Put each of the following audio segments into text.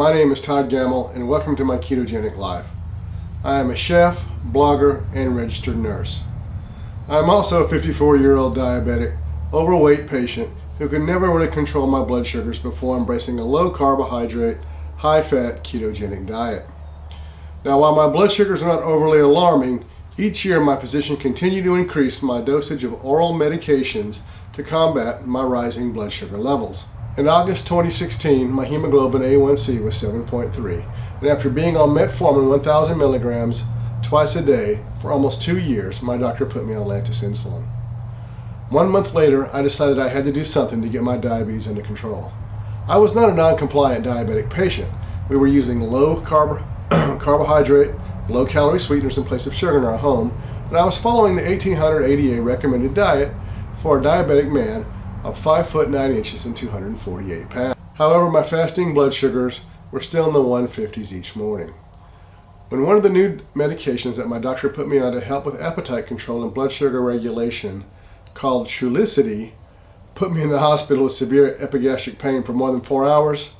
my name is Todd Gamble and welcome to my Ketogenic Life. I am a chef, blogger, and registered nurse. I am also a 54-year-old diabetic, overweight patient who could never really control my blood sugars before embracing a low carbohydrate, high fat ketogenic diet. Now, while my blood sugars are not overly alarming, each year my physician continued to increase my dosage of oral medications to combat my rising blood sugar levels. In August 2016, my hemoglobin A1C was 7.3, and after being on metformin 1,000 milligrams twice a day for almost 2 years, my doctor put me on Lantus insulin. 1 month later, I decided I had to do something to get my diabetes under control. I was not a non-compliant diabetic patient. We were using low carbohydrate, low-calorie sweeteners in place of sugar in our home, and I was following the 1800 ADA recommended diet for a diabetic man of 5 foot 9 inches and 248 pounds. However, my fasting blood sugars were still in the 150s each morning. When one of the new medications that my doctor put me on to help with appetite control and blood sugar regulation, called Trulicity, put me in the hospital with severe epigastric pain for more than 4 hours,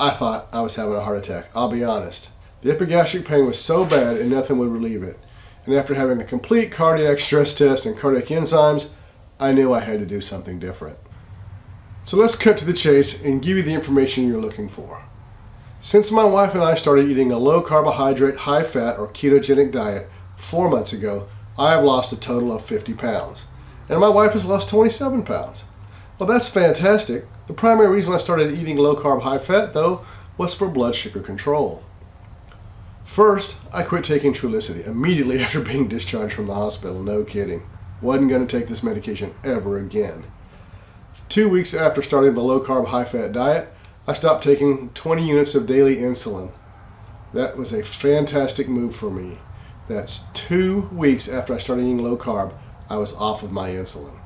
I thought I was having a heart attack. I'll be honest. The epigastric pain was so bad and nothing would relieve it. And after having a complete cardiac stress test and cardiac enzymes, I knew I had to do something different. So let's cut to the chase and give you the information you're looking for. Since my wife and I started eating a low carbohydrate, high fat, or ketogenic diet 4 months ago, I have lost a total of 50 pounds. And my wife has lost 27 pounds. Well, that's fantastic. The primary reason I started eating low carb, high fat, though, was for blood sugar control. First, I quit taking Trulicity immediately after being discharged from the hospital. No kidding. Wasn't going to take this medication ever again. 2 weeks after starting the low carb, high fat diet, I stopped taking 20 units of daily insulin. That was a fantastic move for me. That's 2 weeks after I started eating low carb, I was off of my insulin.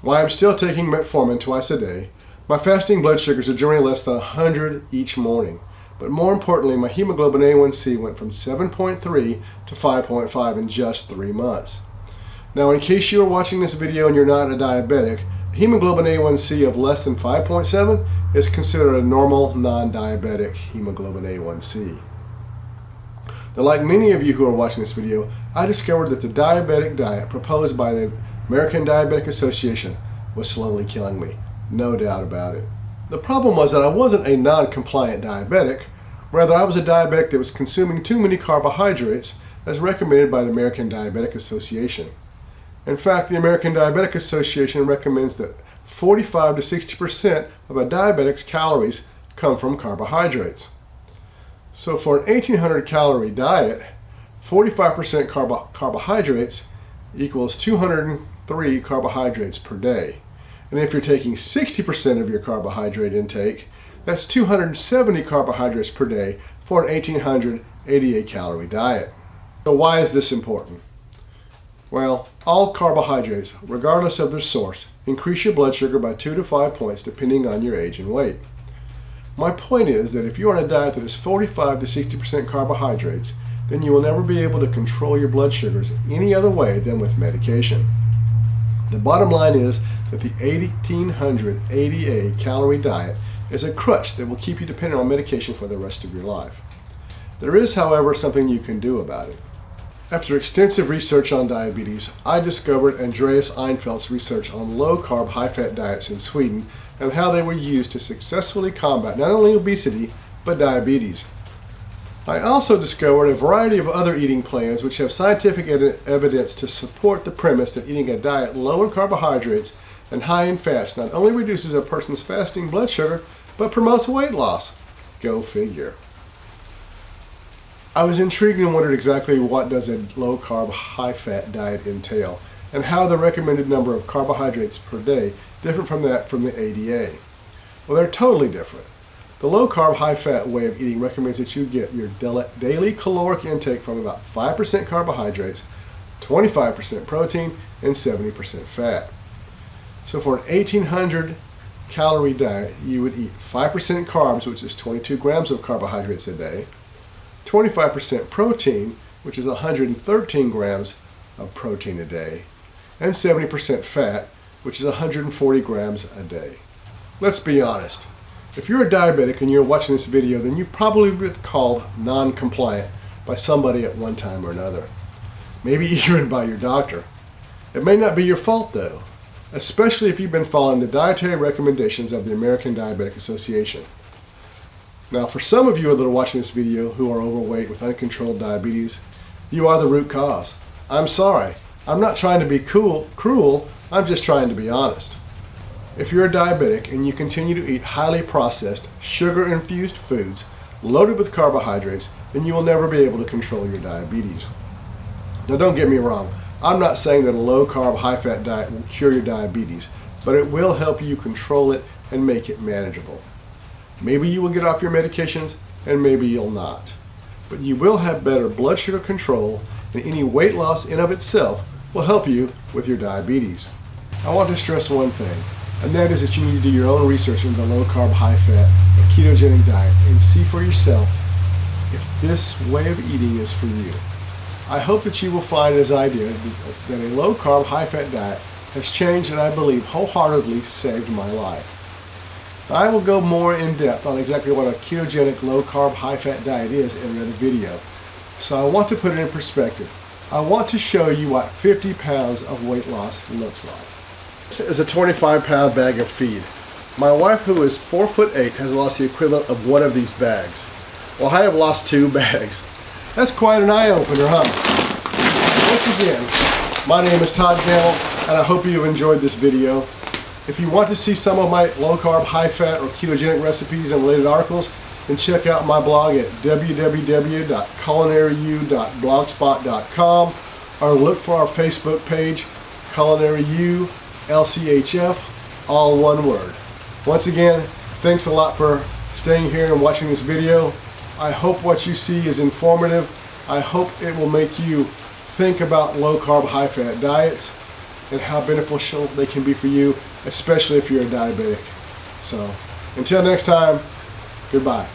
While I'm still taking metformin twice a day, my fasting blood sugars are generally less than 100 each morning. But more importantly, my hemoglobin A1C went from 7.3 to 5.5 in just 3 months. Now, in case you are watching this video and you're not a diabetic, a hemoglobin A1C of less than 5.7 is considered a normal non-diabetic hemoglobin A1C. Now, like many of you who are watching this video, I discovered that the diabetic diet proposed by the American Diabetic Association was slowly killing me. No doubt about it. The problem was that I wasn't a non-compliant diabetic. Rather, I was a diabetic that was consuming too many carbohydrates as recommended by the American Diabetic Association. In fact, the American Diabetic Association recommends that 45 to 60% of a diabetic's calories come from carbohydrates. So for an 1800 calorie diet, 45% carbohydrates equals 203 carbohydrates per day. And if you're taking 60% of your carbohydrate intake, that's 270 carbohydrates per day for an 1800 88 calorie diet. So why is this important? Well, all carbohydrates, regardless of their source, increase your blood sugar by 2 to 5 points depending on your age and weight. My point is that if you're on a diet that is 45 to 60% carbohydrates, then you will never be able to control your blood sugars any other way than with medication. The bottom line is that the 1800 ADA calorie diet is a crutch that will keep you dependent on medication for the rest of your life. There is, however, something you can do about it. After extensive research on diabetes, I discovered Andreas Einfeldt's research on low-carb, high-fat diets in Sweden and how they were used to successfully combat not only obesity, but diabetes. I also discovered a variety of other eating plans which have scientific evidence to support the premise that eating a diet low in carbohydrates and high in fats not only reduces a person's fasting blood sugar, but promotes weight loss. Go figure. I was intrigued and wondered exactly what does a low-carb, high-fat diet entail, and how the recommended number of carbohydrates per day different from that from the ADA. Well, they're totally different. The low-carb, high-fat way of eating recommends that you get your daily caloric intake from about 5% carbohydrates, 25% protein, and 70% fat. So for an 1800 calorie diet, you would eat 5% carbs, which is 22 grams of carbohydrates a day, 25% protein, which is 113 grams of protein a day, and 70% fat, which is 140 grams a day. Let's be honest. If you're a diabetic and you're watching this video, then you've probably been called non-compliant by somebody at one time or another. Maybe even by your doctor. It may not be your fault though, especially if you've been following the dietary recommendations of the American Diabetic Association. Now, for some of you that are watching this video who are overweight with uncontrolled diabetes, you are the root cause. I'm sorry. I'm not trying to be cruel, I'm just trying to be honest. If you're a diabetic and you continue to eat highly processed, sugar-infused foods loaded with carbohydrates, then you will never be able to control your diabetes. Now, don't get me wrong. I'm not saying that a low-carb, high-fat diet will cure your diabetes, but it will help you control it and make it manageable. Maybe you will get off your medications, and maybe you'll not. But you will have better blood sugar control, and any weight loss in of itself will help you with your diabetes. I want to stress one thing, and that is that you need to do your own research into the low-carb, high-fat, or ketogenic diet and see for yourself if this way of eating is for you. I hope that you will find, as I did, that a low-carb, high-fat diet has changed and I believe wholeheartedly saved my life. I will go more in depth on exactly what a ketogenic, low-carb, high-fat diet is in another video. So I want to put it in perspective. I want to show you what 50 pounds of weight loss looks like. This is a 25-pound bag of feed. My wife, who is 4'8", has lost the equivalent of one of these bags. Well, I have lost 2 bags. That's quite an eye-opener, huh? Once again, my name is Todd Gamble, and I hope you've enjoyed this video. If you want to see some of my low-carb, high-fat, or ketogenic recipes and related articles, then check out my blog at www.culinaryu.blogspot.com or look for our Facebook page, Culinary U, LCHF, all one word. Once again, thanks a lot for staying here and watching this video. I hope what you see is informative. I hope it will make you think about low-carb, high-fat diets and how beneficial they can be for you, especially if you're a diabetic. So, until next time, goodbye.